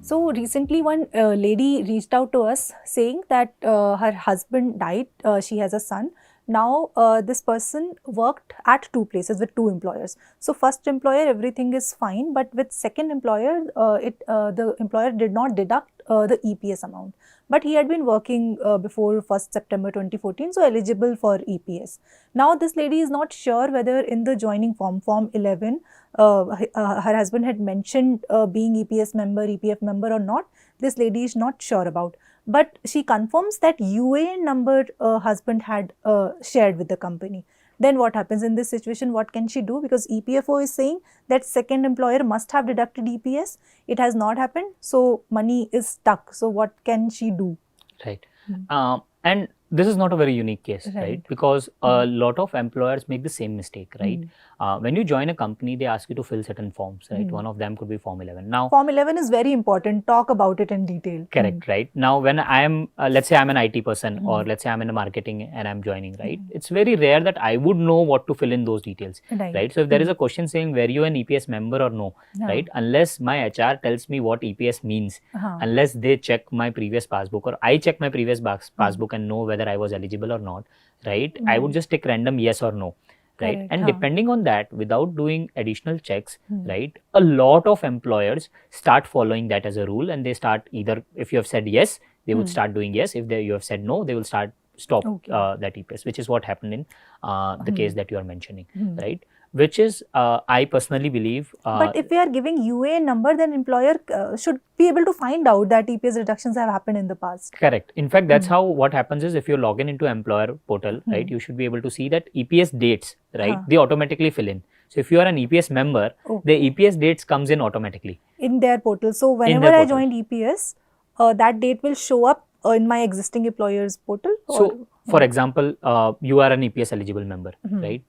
So recently one lady reached out to us saying that her husband died, she has a son. Now this person worked at two places with two employers. So first employer everything is fine, but with second employer the employer did not deduct the EPS amount. But he had been working before 1st September 2014, so eligible for EPS. Now this lady is not sure whether in the joining form 11, her husband had mentioned being EPS member, EPF member or not. This lady is not sure about. But she confirms that UAN number husband had shared with the company. Then what happens in this situation? What can she do? Because EPFO is saying that second employer must have deducted EPS. It has not happened. So money is stuck. So what can she do? Right. And this is not a very unique case, right? Because a lot of employers make the same mistake, right? When you join a company, they ask you to fill certain forms, right? One of them could be Form 11. Now, Form 11 is very important. Talk about it in detail. Correct, right? Now, when I am, let's say I'm an IT person or let's say I'm in a marketing and I'm joining, right? It's very rare that I would know what to fill in those details, right? So if there is a question saying, were you an EPS member or no, right? Unless my HR tells me what EPS means, unless they check my previous passbook or I check my previous passbook and know whether I was eligible or not, right? I would just take random yes or no. Right. Correct. And depending on that, without doing additional checks, right, a lot of employers start following that as a rule, and they start either, if you have said yes, they would start doing yes. If you have said no, they will stop that EPS, which is what happened in the case that you are mentioning, right? Which is, I personally believe. But if we are giving UAN number, then employer should be able to find out that EPS reductions have happened in the past. Correct. In fact, that's how what happens is, if you log in into employer portal, right, you should be able to see that EPS dates, right, they automatically fill in. So if you are an EPS member, the EPS dates comes in automatically. In their portal. So whenever I joined EPS, that date will show up in my existing employer's portal? So, for example, you are an EPS eligible member, right?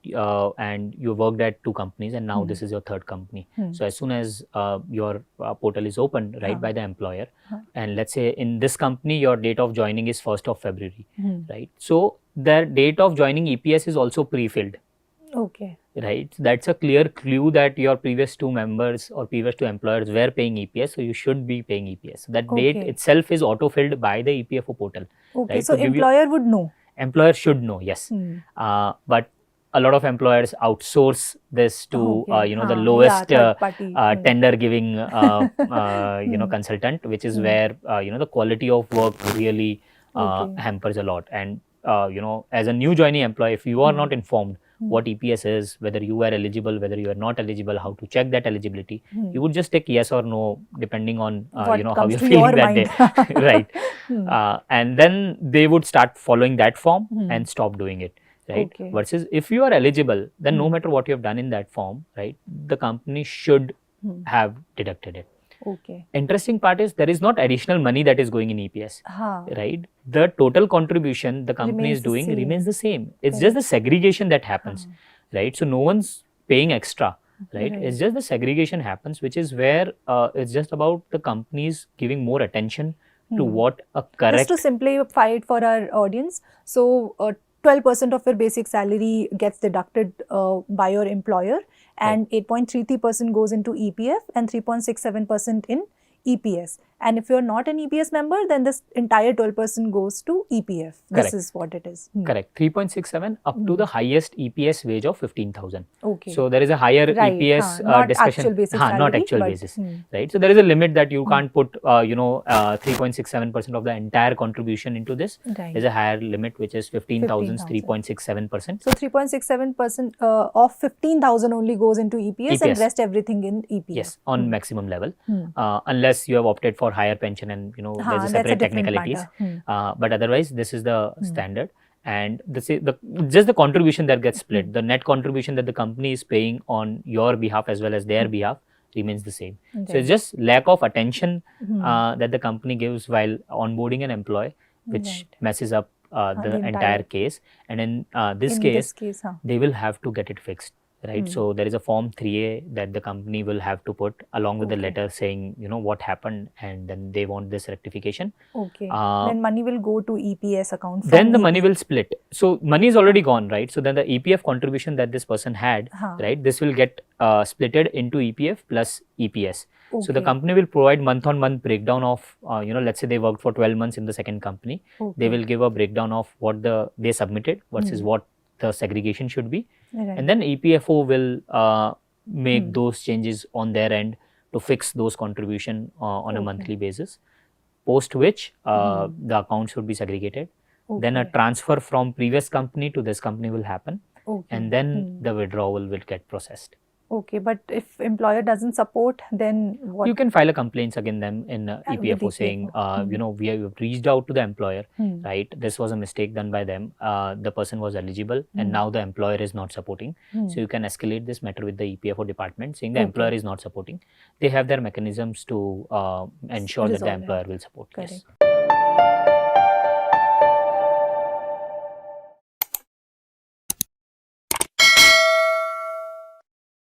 And you worked at two companies and now this is your third company. So as soon as your portal is opened, right, by the employer, and let's say in this company, your date of joining is 1st of February, right? So the date of joining EPS is also pre-filled. Okay. Right. That's a clear clue that your previous two members or previous two employers were paying EPS. So you should be paying EPS. So that date itself is auto-filled by the EPFO portal. Okay. Right? So employer would know. Employer should know, yes. But a lot of employers outsource this to, the lowest tender giving, consultant, which is where, the quality of work really hampers a lot. And, as a new joining employee, if you are not informed what EPS is, whether you are eligible, whether you are not eligible, how to check that eligibility, you would just take yes or no, depending on, how you're feeling that day. Right. And then they would start following that form and stop doing it. Right. Versus if you are eligible, then no matter what you have done in that form, right, the company should have deducted it. Okay. Interesting part is there is not additional money that is going in EPS, right? The total contribution the company is doing remains the same. It's just the segregation that happens, right? So no one's paying extra, right? It's just the segregation happens, which is where it's just about the companies giving more attention to what a correct. Just to simplify it for our audience, so 12% of your basic salary gets deducted by your employer, and 8.33% goes into EPF and 3.67% in EPS. And if you're not an EPS member, then this entire 12% goes to EPF. This is what it is. Correct. 3.67 up to the highest EPS wage of 15,000. Okay. So there is a higher EPS not discussion. Actual basis salary, not actual basis. Right. So there is a limit that you can't put, 3.67% of the entire contribution into this. There is a higher limit, which is 15,000's 3.67%. So 3.67% of 15,000 only goes into EPS and rest everything in EPF. Yes, on maximum level, unless you have opted for higher pension and there's a separate technicalities, but otherwise this is the standard, and this is just the contribution that gets split. The net contribution that the company is paying on your behalf as well as their behalf remains the same. So it's just lack of attention that the company gives while onboarding an employee, which messes up the entire case, and in this case they will have to get it fixed. Right. So there is a form 3A that the company will have to put along with the letter saying, what happened, and then they want this rectification. Okay. Then money will go to EPS account. Then the money will split. So money is already gone, right? So then the EPF contribution that this person had, right, this will get splitted into EPF plus EPS. So the Okay. company will provide month-on-month breakdown of, let's say they worked for 12 months in the second company. They Okay. will give a breakdown of what they submitted versus what the segregation should be. Right. And then EPFO will make Hmm. those changes on their end to fix those contribution on a Okay. monthly basis, post which the accounts would be segregated. Then a Okay. transfer from previous company to this company will happen, Okay. and then the withdrawal will get processed. Okay, but if employer doesn't support, then what? You can file a complaint against them in With EPFO saying, we have reached out to the employer, right? This was a mistake done by them. The person was eligible, and now the employer is not supporting. So you can escalate this matter with the EPFO department, saying the employer is not supporting. They have their mechanisms to ensure that the Resolve it. employer will support. Correct. Yes.